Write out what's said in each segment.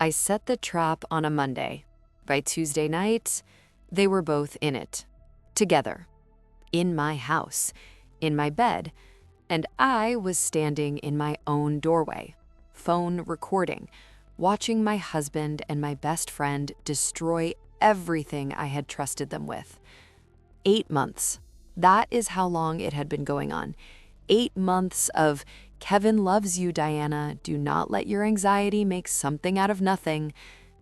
I set the trap on a Monday. By Tuesday night, they were both in it. Together. In my house. In my bed. And I was standing in my own doorway. Phone recording. Watching my husband and my best friend destroy everything I had trusted them with. 8 months. That is how long it had been going on. 8 months of "Kevin loves you, Diana. Do not let your anxiety make something out of nothing,"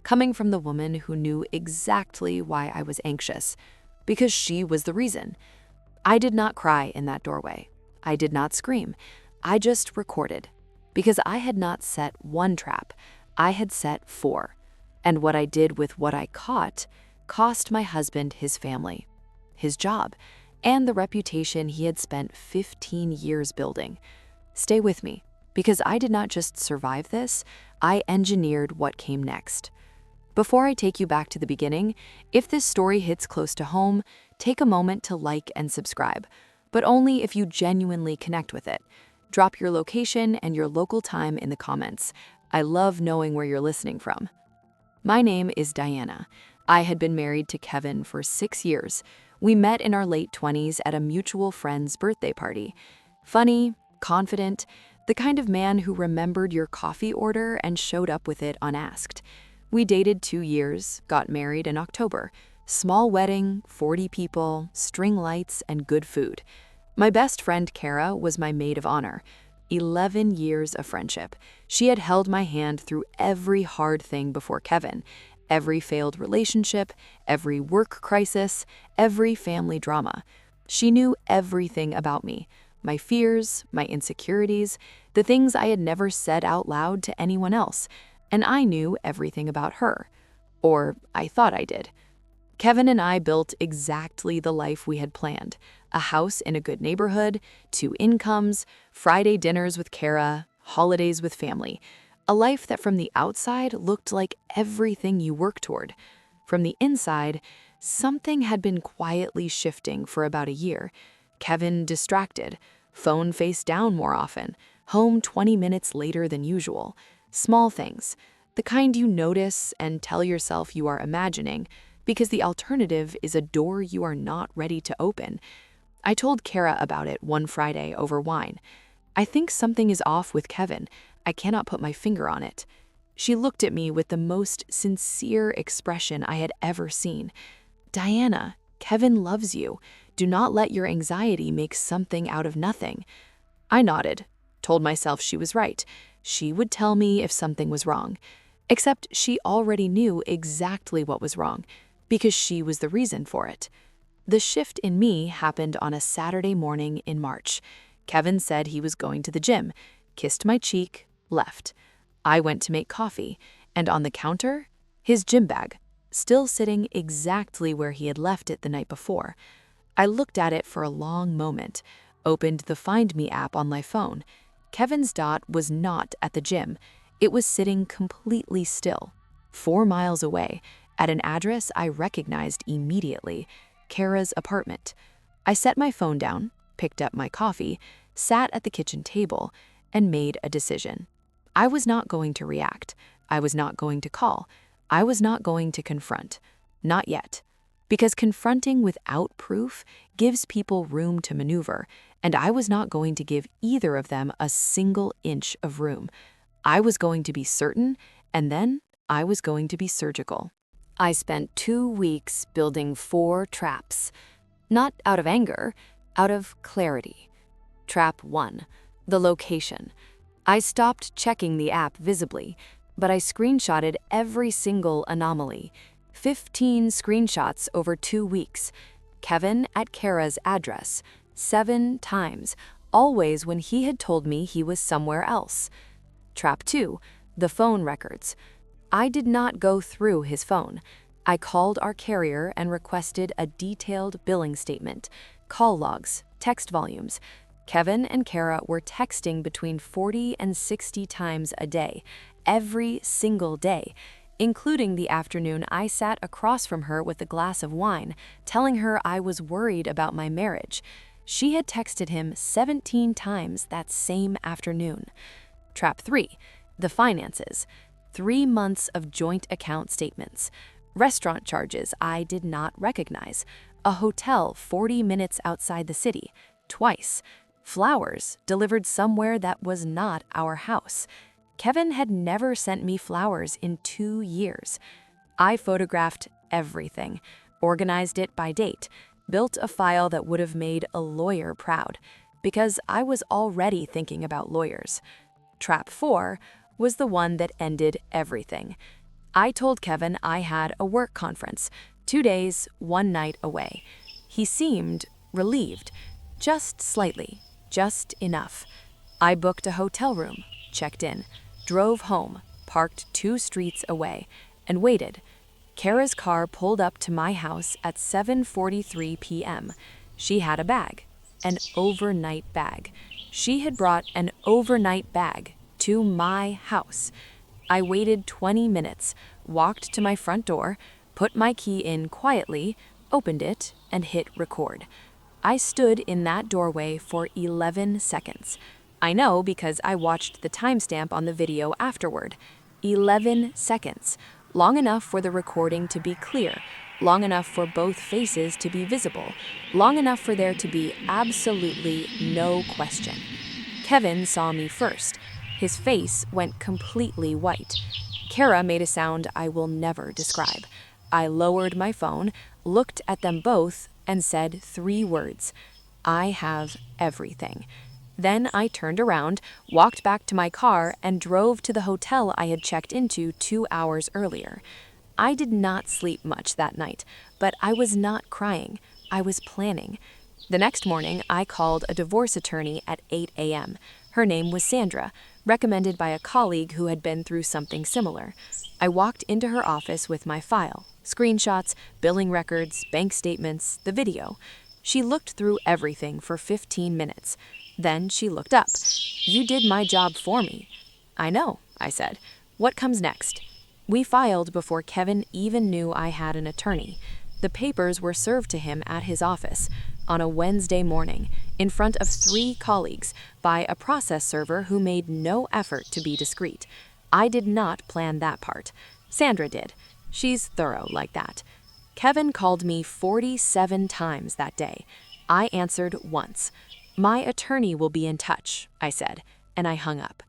coming from the woman who knew exactly why I was anxious, because she was the reason. I did not cry in that doorway. I did not scream. I just recorded, because I had not set one trap. I had set 4. And what I did with what I caught cost my husband his family, his job, and the reputation he had spent 15 years building. Stay with me, because I did not just survive this, I engineered what came next. Before I take you back to the beginning, if this story hits close to home, take a moment to like and subscribe, but only if you genuinely connect with it. Drop your location and your local time in the comments. I love knowing where you're listening from. My name is Diana. I had been married to Kevin for 6 years. We met in our late 20s at a mutual friend's birthday party. Funny, confident, the kind of man who remembered your coffee order and showed up with it unasked. We dated 2 years, got married in October. Small wedding, 40 people, string lights, and good food. My best friend Kara was my maid of honor. 11 years of friendship. She had held my hand through every hard thing before Kevin, every failed relationship, every work crisis, every family drama. She knew everything about me. My fears, my insecurities, the things I had never said out loud to anyone else, and I knew everything about her. Or I thought I did. Kevin and I built exactly the life we had planned. A house in a good neighborhood, 2 incomes, Friday dinners with Kara, holidays with family. A life that from the outside looked like everything you work toward. From the inside, something had been quietly shifting for about a year. Kevin distracted, phone face down more often, home 20 minutes later than usual. Small things, the kind you notice and tell yourself you are imagining, because the alternative is a door you are not ready to open. I told Kara about it one Friday over wine. I think something is off with Kevin. I cannot put my finger on it. She looked at me with the most sincere expression I had ever seen. Diana, Kevin loves you. Do not let your anxiety make something out of nothing. I nodded, told myself she was right. She would tell me if something was wrong. Except she already knew exactly what was wrong, because she was the reason for it. The shift in me happened on a Saturday morning in March. Kevin said he was going to the gym, kissed my cheek, left. I went to make coffee, and on the counter, his gym bag, still sitting exactly where he had left it the night before. I looked at it for a long moment, opened the Find Me app on my phone. Kevin's dot was not at the gym. It was sitting completely still, 4 miles away, at an address I recognized immediately, Kara's apartment. I set my phone down, picked up my coffee, sat at the kitchen table, and made a decision. I was not going to react. I was not going to call. I was not going to confront. Not yet. Because confronting without proof gives people room to maneuver, and I was not going to give either of them a single inch of room. I was going to be certain, and then I was going to be surgical. I spent 2 weeks building 4 traps. Not out of anger, out of clarity. Trap 1, the location. I stopped checking the app visibly, but I screenshotted every single anomaly. 15 screenshots over 2 weeks. Kevin at Kara's address, 7 times, always when he had told me he was somewhere else. Trap 2, the phone records. I did not go through his phone. I called our carrier and requested a detailed billing statement, call logs, text volumes. Kevin and Kara were texting between 40 and 60 times a day, every single day, including the afternoon I sat across from her with a glass of wine, telling her I was worried about my marriage. She had texted him 17 times that same afternoon. Trap 3, the finances. 3 months of joint account statements, restaurant charges I did not recognize, a hotel 40 minutes outside the city, twice, flowers delivered somewhere that was not our house. Kevin had never sent me flowers in 2 years. I photographed everything, organized it by date, built a file that would have made a lawyer proud, because I was already thinking about lawyers. Trap 4 was the one that ended everything. I told Kevin I had a work conference, 2 days, 1 night away. He seemed relieved, just slightly, just enough. I booked a hotel room, checked in, drove home, parked 2 streets away, and waited. Kara's car pulled up to my house at 7:43 p.m. She had a bag, an overnight bag. She had brought an overnight bag to my house. I waited 20 minutes, walked to my front door, put my key in quietly, opened it, and hit record. I stood in that doorway for 11 seconds. I know because I watched the timestamp on the video afterward. 11 seconds. Long enough for the recording to be clear, long enough for both faces to be visible, long enough for there to be absolutely no question. Kevin saw me first. His face went completely white. Kara made a sound I will never describe. I lowered my phone, looked at them both, and said 3 words. I have everything. Then I turned around, walked back to my car, and drove to the hotel I had checked into 2 hours earlier. I did not sleep much that night, but I was not crying. I was planning. The next morning, I called a divorce attorney at 8 a.m. Her name was Sandra, recommended by a colleague who had been through something similar. I walked into her office with my file, screenshots, billing records, bank statements, the video. She looked through everything for 15 minutes. Then she looked up. "You did my job for me." "I know," I said. "What comes next?" We filed before Kevin even knew I had an attorney. The papers were served to him at his office on a Wednesday morning, in front of 3 colleagues, by a process server who made no effort to be discreet. I did not plan that part. Sandra did. She's thorough like that. Kevin called me 47 times that day. I answered once. "My attorney will be in touch," I said, and I hung up.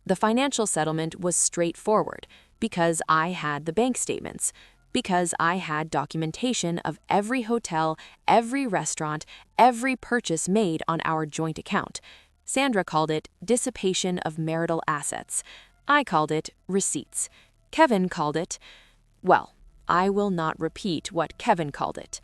The financial settlement was straightforward because I had the bank statements, because I had documentation of every hotel, every restaurant, every purchase made on our joint account. Sandra called it dissipation of marital assets. I called it receipts. Kevin called it, well, I will not repeat what Kevin called it.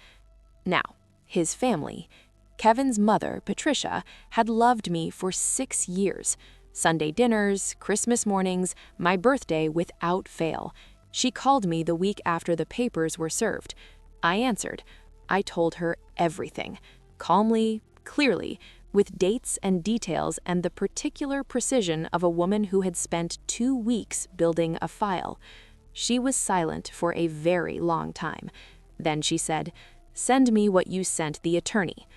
Now, his family. Kevin's mother, Patricia, had loved me for 6 years. Sunday dinners, Christmas mornings, my birthday without fail. She called me the week after the papers were served. I answered. I told her everything, calmly, clearly, with dates and details and the particular precision of a woman who had spent 2 weeks building a file. She was silent for a very long time. Then she said, "Send me what you sent the attorney."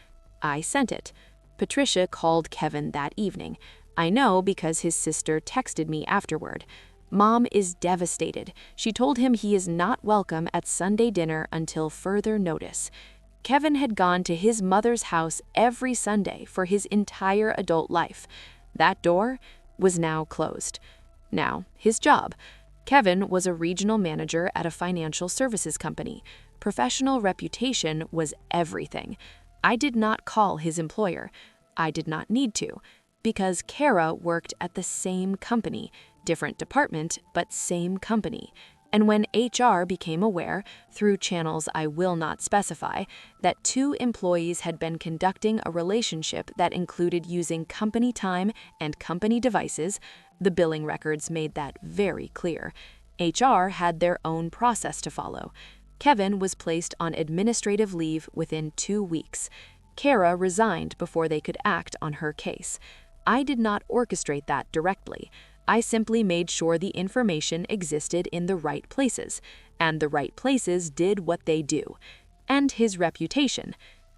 I sent it. Patricia called Kevin that evening. I know because his sister texted me afterward. "Mom is devastated. She told him he is not welcome at Sunday dinner until further notice." Kevin had gone to his mother's house every Sunday for his entire adult life. That door was now closed. Now, his job. Kevin was a regional manager at a financial services company. Professional reputation was everything. I did not call his employer. I did not need to, because Kara worked at the same company, different department, but same company. And when HR became aware, through channels I will not specify, that 2 employees had been conducting a relationship that included using company time and company devices, the billing records made that very clear. HR had their own process to follow. Kevin was placed on administrative leave within 2 weeks. Kara resigned before they could act on her case. I did not orchestrate that directly. I simply made sure the information existed in the right places, and the right places did what they do. And his reputation.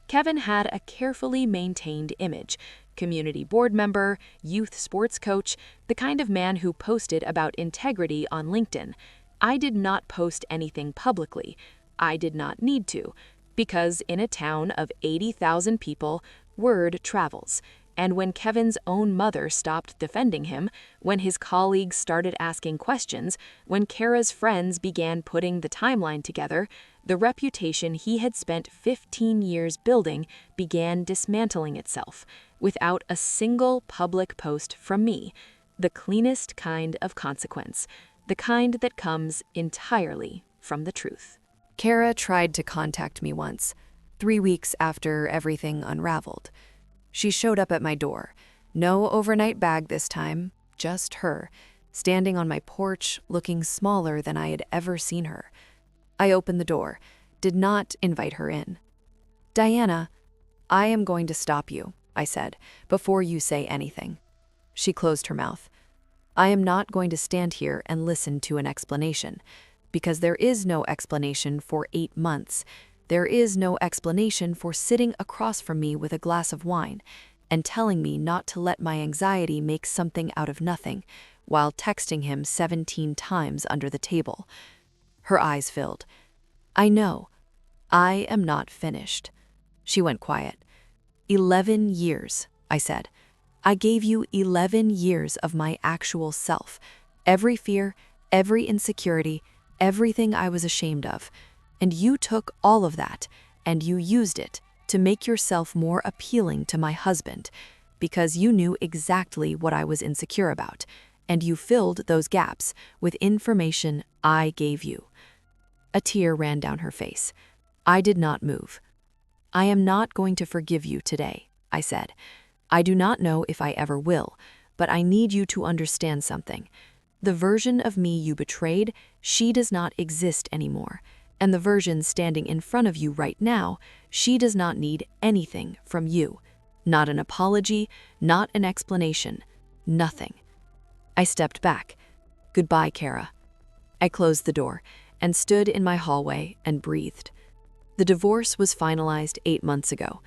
Kevin had a carefully maintained image: community board member, youth sports coach, the kind of man who posted about integrity on LinkedIn. I did not post anything publicly. I did not need to, because in a town of 80,000 people, word travels. And when Kevin's own mother stopped defending him, when his colleagues started asking questions, when Kara's friends began putting the timeline together, the reputation he had spent 15 years building began dismantling itself, without a single public post from me. The cleanest kind of consequence, the kind that comes entirely from the truth. Kara tried to contact me once, 3 weeks after everything unraveled. She showed up at my door. No overnight bag this time, just her, standing on my porch, looking smaller than I had ever seen her. I opened the door, did not invite her in. "Diana, I am going to stop you," I said, "before you say anything." She closed her mouth. "I am not going to stand here and listen to an explanation, because there is no explanation for 8 months. There is no explanation for sitting across from me with a glass of wine and telling me not to let my anxiety make something out of nothing, while texting him 17 times under the table." Her eyes filled. "I know. I am not finished." She went quiet. 11 years, I said. "I gave you 11 years of my actual self, every fear, every insecurity, everything I was ashamed of. And you took all of that, and you used it to make yourself more appealing to my husband, because you knew exactly what I was insecure about, and you filled those gaps with information I gave you." A tear ran down her face. I did not move. "I am not going to forgive you today," I said. "I do not know if I ever will, but I need you to understand something. The version of me you betrayed, she does not exist anymore. And the version standing in front of you right now, she does not need anything from you. Not an apology, not an explanation, nothing." I stepped back. "Goodbye, Kara." I closed the door and stood in my hallway and breathed. The divorce was finalized 8 months ago.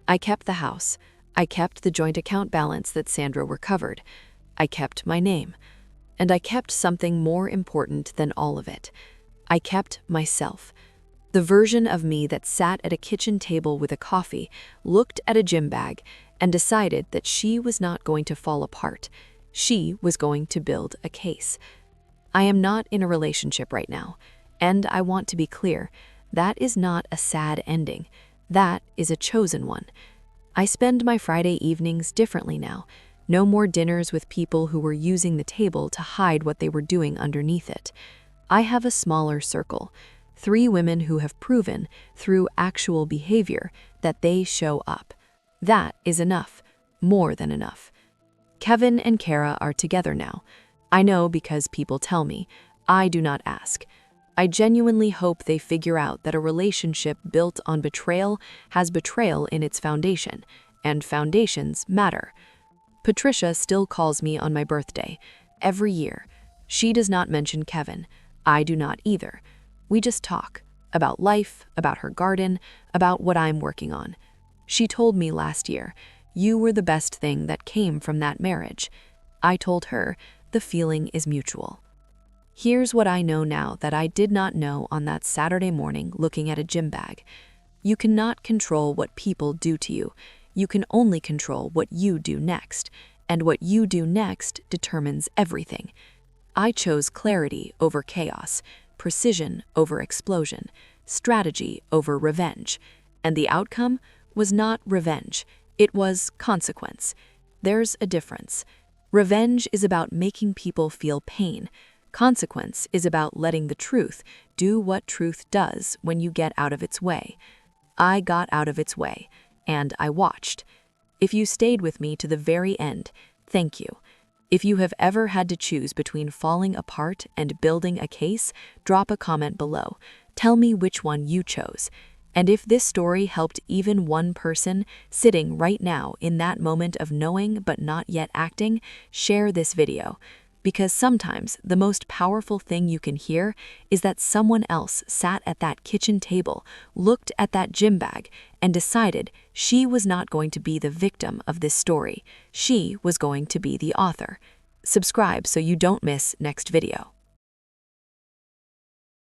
I kept the house. I kept the joint account balance that Sandra recovered. I kept my name. And I kept something more important than all of it. I kept myself. The version of me that sat at a kitchen table with a coffee, looked at a gym bag, and decided that she was not going to fall apart. She was going to build a case. I am not in a relationship right now, and I want to be clear, that is not a sad ending. That is a chosen one. I spend my Friday evenings differently now. No more dinners with people who were using the table to hide what they were doing underneath it. I have a smaller circle, 3 women who have proven, through actual behavior, that they show up. That is enough, more than enough. Kevin and Kara are together now. I know because people tell me. I do not ask. I genuinely hope they figure out that a relationship built on betrayal has betrayal in its foundation, and foundations matter. Patricia still calls me on my birthday, every year. She does not mention Kevin. I do not either. We just talk about life, about her garden, about what I'm working on. She told me last year, "You were the best thing that came from that marriage." I told her, "The feeling is mutual." Here's what I know now that I did not know on that Saturday morning looking at a gym bag. You cannot control what people do to you. You can only control what you do next, and what you do next determines everything. I chose clarity over chaos, precision over explosion, strategy over revenge, and the outcome was not revenge, it was consequence. There's a difference. Revenge is about making people feel pain. Consequence is about letting the truth do what truth does when you get out of its way. I got out of its way, and I watched. If you stayed with me to the very end, thank you. If you have ever had to choose between falling apart and building a case, drop a comment below. Tell me which one you chose. And if this story helped even one person sitting right now in that moment of knowing but not yet acting, share this video. because sometimes the most powerful thing you can hear is that someone else sat at that kitchen table, looked at that gym bag, and decided she was not going to be the victim of this story. She was going to be the author. Subscribe so you don't miss next video.